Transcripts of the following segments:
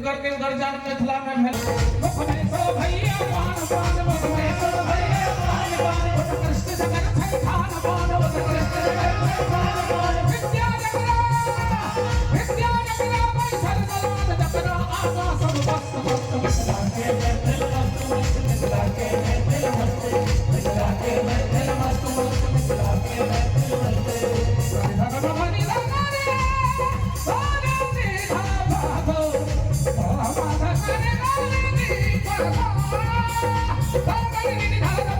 जिनकर के गर्जन मिथिला में भेल मुखने सो भैया पान पान मुखने सो भैया पान पान कृष्ण जगत है खान पान कृष्ण जगत है खान पान विद्या जगरा पैसा जलाद जगरा आगा सब वस्त वस्त मिथिला के दिल मस्त मिथिला के दिल मस्त मिथिला के दिल मस्त मिथिला के दिल मस्त भगवानी रंगारे सोने दी भागो माता करे गाली परवा कंगनी धागा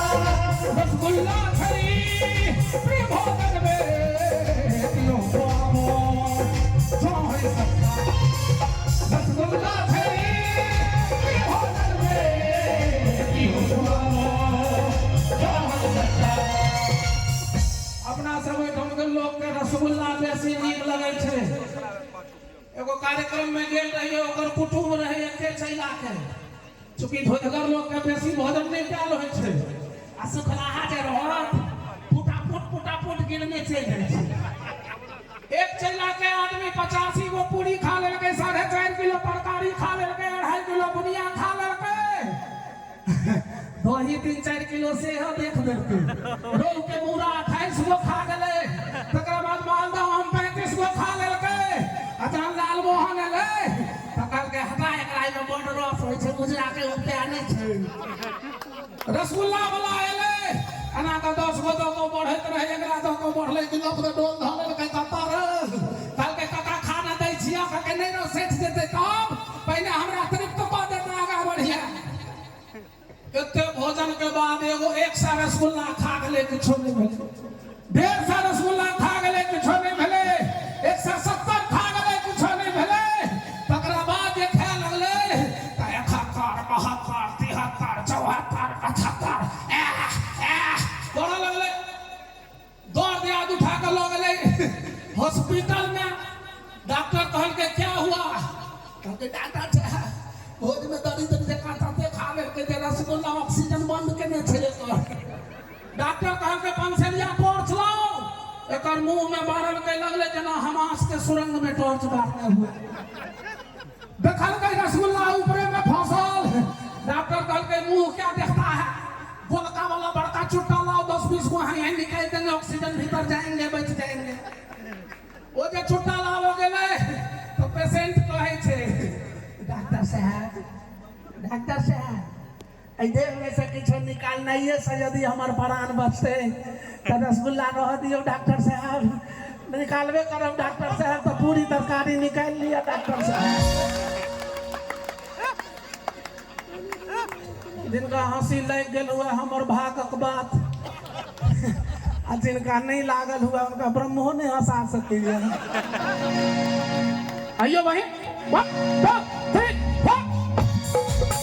रसगुल्ला खरी प्रिय भोजन में दियो पामो जोए सत्ता रसगुल्ला खरी प्रिय भोजन में दियो पामो जोए सत्ता अपना सब के लोग के रसगुल्ला बेसी नीक लगे छे एगो कार्यक्रम में गेल रहिए ओकर कुटुंब रहे एके चैला के चूंकि धोधगर लोग के बेसी भोजन नहीं कैल होय छे आ सुखलाहा जे रहत फुटाफुट गिरने चल जाय छे एक चैला के आदमी 85 गो पूरी खा लेलके 4.5 किलो तरकारी खा लेलके 2.5 किलो बुनिया खा लेलके दही 3-4 किलो से हो देख देलके रोहू के मूड़ा 28 गो खा गेले तकर बाद मालदह आम 35 गो खा लेलके अचान लाल मोहन एले तकर के हटा एकरा में बड़ रस होय छे गुजरा के उठे आने छे रसगुल्ला वाला एले अना का 10 गो तो बढ़त रहे एकरा तो को बढ़ले कि लोग डोल धले के कता रे काल के कका खाना दै छिया के नहीं रो सेठ देते तब पहले हमरा अतिरिक्त को देता आगा बढ़िया एते भोजन के बाद एगो 100 रसगुल्ला खा गेले किछो नहीं भेले 150 रसगुल्ला खा गेले किछो नहीं भेले 170 खा गेले किछो नहीं भेले तकरा बाद जे खाए लगले त 71 72 73 74 75 करे लगले दौड़ दे आज उठा के लो गेले हॉस्पिटल में डॉक्टर कहल के क्या हुआ कहते डॉक्टर साहब भोज में दर्द से काटते खा ले के रसगुल्ला ऑक्सीजन बंद केने छले डॉक्टर कहल के पंसेलिया टॉर्च लाओ एकर मुंह में मारल के लगले जना हमास के सुरंग में टॉर्च बारने हुए देखल के रसगुल्ला ऊपरे में फसल डॉक्टर कहल के मुंह क्या देखता है गोलका वाला बड़का चुट्टा लाओ 10-20 को यहाँ निकाल देंगे ऑक्सीजन भीतर जाएंगे बच जाएंगे वो जो चुट्टा लाओ गेले तो पेशेंट कहे छे डॉक्टर साहब देह में से किछो निकालना ही से यदि हमार प्राण बचते तो रसगुल्ला रह दियो डॉक्टर साहब निकालबे करब डॉक्टर साहब तो पूरी तरकारी निकाल लिया डॉक्टर साहब जिनका हंसी लग गल हुआ हमर भागक बात आ जिनका नहीं लागल हुआ उनका ब्रह्मो ने हंसा सके आइयो भाई 1 2 3 4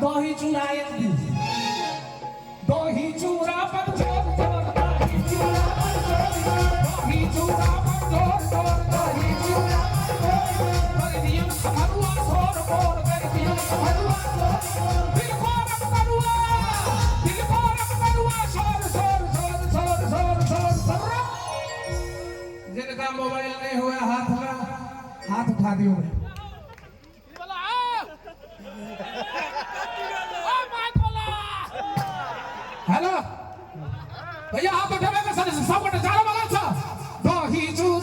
दही चूड़ा एक दिन दही चूड़ा पर जोर जोर दही चूड़ा पर जोर दही चूड़ा पर जोर दही चूड़ा पर नियम खमरुआ सोर बोर कर नियम खमरुआ सोर दिल को रख करुआ सोर सोर सोर सोर सोर सोर सोर जिनका मोबाइल नहीं हुआ हाथ में हाथ उठा दियो हेलो भैया आप उठे सब चारों बगल से दही चूड़ा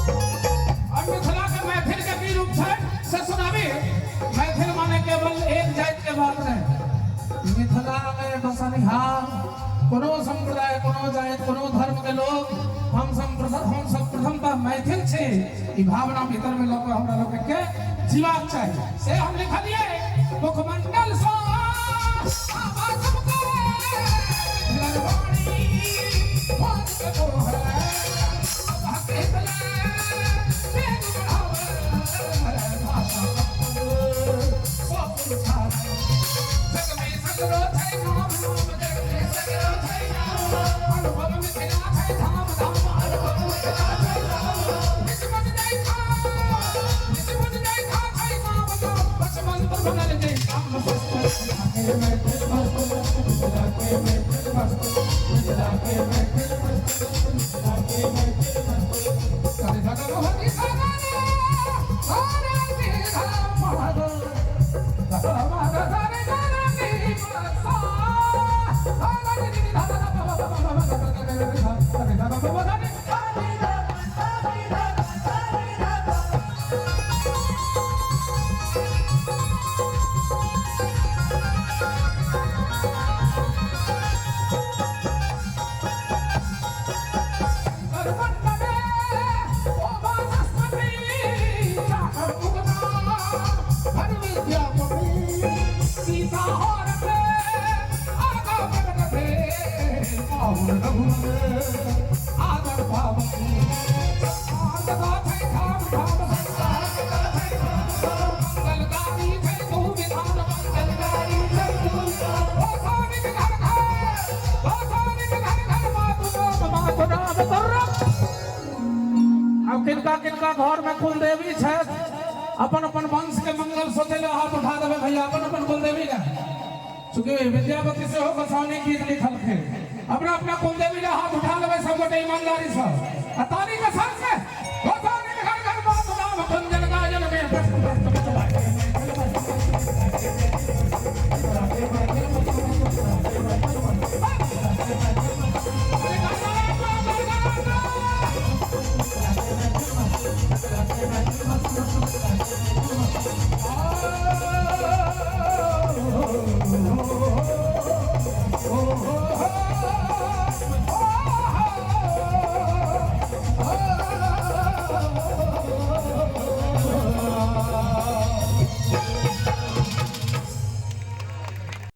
मिथिला के मैथिल के की रूप छै से सुनाबी। मैथिल माने केवल एक जाति के बात नहीं। मिथिला में बसनिहार कोनो संप्रदाय, कोनो जाति, कोनो धर्म के लोग हम सब प्रथमतः मैथिल छे। ई भावना भीतर में लोग हमरा लोग के जीवाक चाहिए। से हम लिखलिए मुखमंडल सो आवाज सबके ललवाणी बात के तो है भागे तले तेग बढ़ावे भाषा सब उठा जग में सगरो थे नाम नाम जग में सगरो थे नाम अनुभव में मिला थे धाम धाम अनुभव में मिला थे धाम किस्मत नहीं था थे नाम नाम बचपन तो बनल दे काम मस्त आके मैं दिल मस्त आके मैं दिल मस्त आके मैं दिल मस्त आके मैं दिल मस्त करे जगह होती सारा सारे दिल धाम महादो हमारा सारे जाने की बरसा आला दी धाम किनका घर में कुलदेवी है अपन अपन वंश के मंगल सोचे ले हाथ उठा देवे भैया अपन अपन कुलदेवी ले। चूंकि विद्यापति से हो गोसाउनी गीत लिखल थे अपना अपना कुलदेवी ले हाथ उठा लेवे सब गोटे ईमानदारी से ताली के साथ से